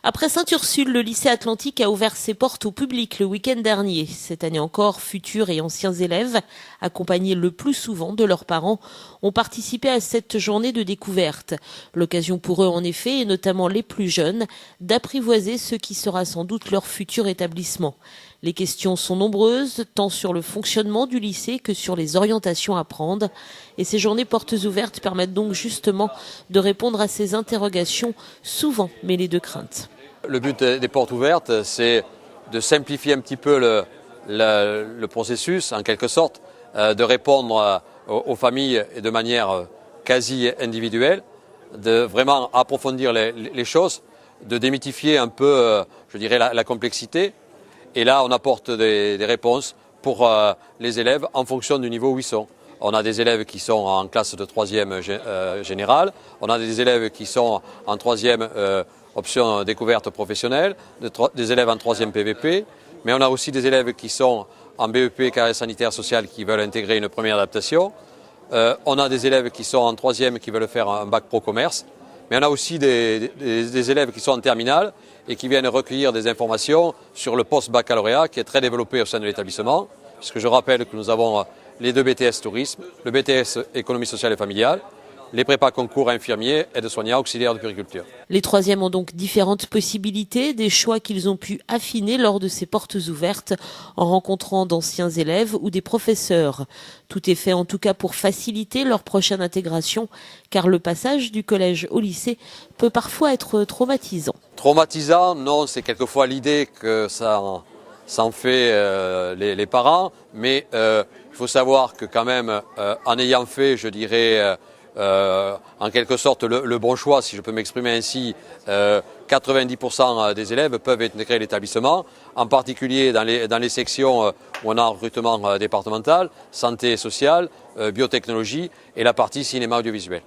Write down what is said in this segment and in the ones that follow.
Après Sainte-Ursule, le lycée Atlantique a ouvert ses portes au public le week-end dernier. Cette année encore, futurs et anciens élèves, accompagnés le plus souvent de leurs parents, ont participé à cette journée de découverte. L'occasion pour eux, en effet, et notamment les plus jeunes, d'apprivoiser ce qui sera sans doute leur futur établissement. Les questions sont nombreuses, tant sur le fonctionnement du lycée que sur les orientations à prendre. Et ces journées portes ouvertes permettent donc justement de répondre à ces interrogations, souvent mêlées de crainte. Le but des portes ouvertes, c'est de simplifier un petit peu le processus, en quelque sorte, de répondre aux familles de manière quasi individuelle, de vraiment approfondir les choses, de démythifier un peu, je dirais, la complexité. Et là, on apporte des réponses pour les élèves en fonction du niveau où ils sont. On a des élèves qui sont en classe de 3e générale, on a des élèves qui sont en 3e option découverte professionnelle, des élèves en 3e PVP, mais on a aussi des élèves qui sont en BEP carrière sanitaire sociale qui veulent intégrer une première adaptation. On a des élèves qui sont en 3e qui veulent faire un bac pro commerce, mais on a aussi des élèves qui sont en terminale et qui viennent recueillir des informations sur le post-baccalauréat qui est très développé au sein de l'établissement, puisque je rappelle que nous avons les 2 BTS tourisme, le BTS économie sociale et familiale, les prépas concours infirmiers, aides-soignants, auxiliaires de puériculture. Les 3e ont donc différentes possibilités, des choix qu'ils ont pu affiner lors de ces portes ouvertes en rencontrant d'anciens élèves ou des professeurs. Tout est fait en tout cas pour faciliter leur prochaine intégration, car le passage du collège au lycée peut parfois être traumatisant. Traumatisant, non, c'est quelquefois l'idée que ça en fait les parents, mais il faut savoir que quand même, en ayant fait, je dirais, en quelque sorte le bon choix, si je peux m'exprimer ainsi, 90% des élèves peuvent intégrer l'établissement, en particulier dans les sections où on a un recrutement départemental, santé et sociale, biotechnologie et la partie cinéma audiovisuel.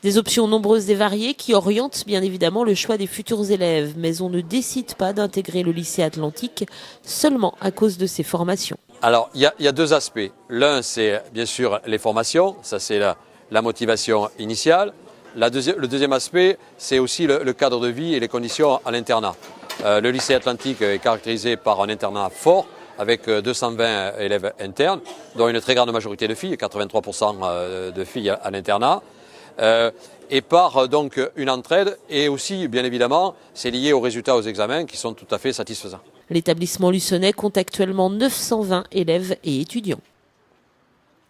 Des options nombreuses et variées qui orientent bien évidemment le choix des futurs élèves, mais on ne décide pas d'intégrer le lycée Atlantique seulement à cause de ses formations. Alors, il y a 2 aspects. L'un, c'est bien sûr les formations, ça c'est la motivation initiale. Le deuxième aspect, c'est aussi le cadre de vie et les conditions à l'internat. Le lycée Atlantique est caractérisé par un internat fort, avec 220 élèves internes, dont une très grande majorité de filles, 83% de filles à l'internat, et par donc une entraide, et aussi, bien évidemment, c'est lié aux résultats aux examens qui sont tout à fait satisfaisants. L'établissement luçonnais compte actuellement 920 élèves et étudiants.